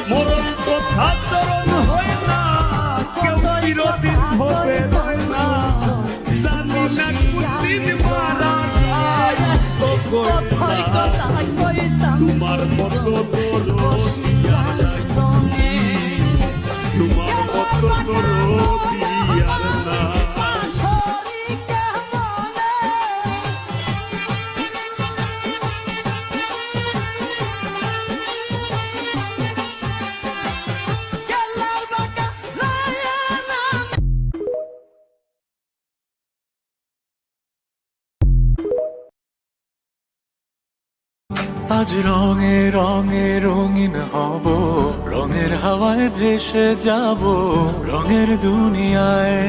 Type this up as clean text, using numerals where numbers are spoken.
মরণ কথা চরণ হয় না, কেউ চিরদিন হবে রয় না, জানি না কোনদিন মারা যায়, তো কই না তোমার মতো দরদি আর নাই, তোমার মতো দরদি আর নাই। আজ রঙে রঙে রঙিন হব, রঙের হাওয়ায় ভেসে যাব রঙের দুনিয়ায়।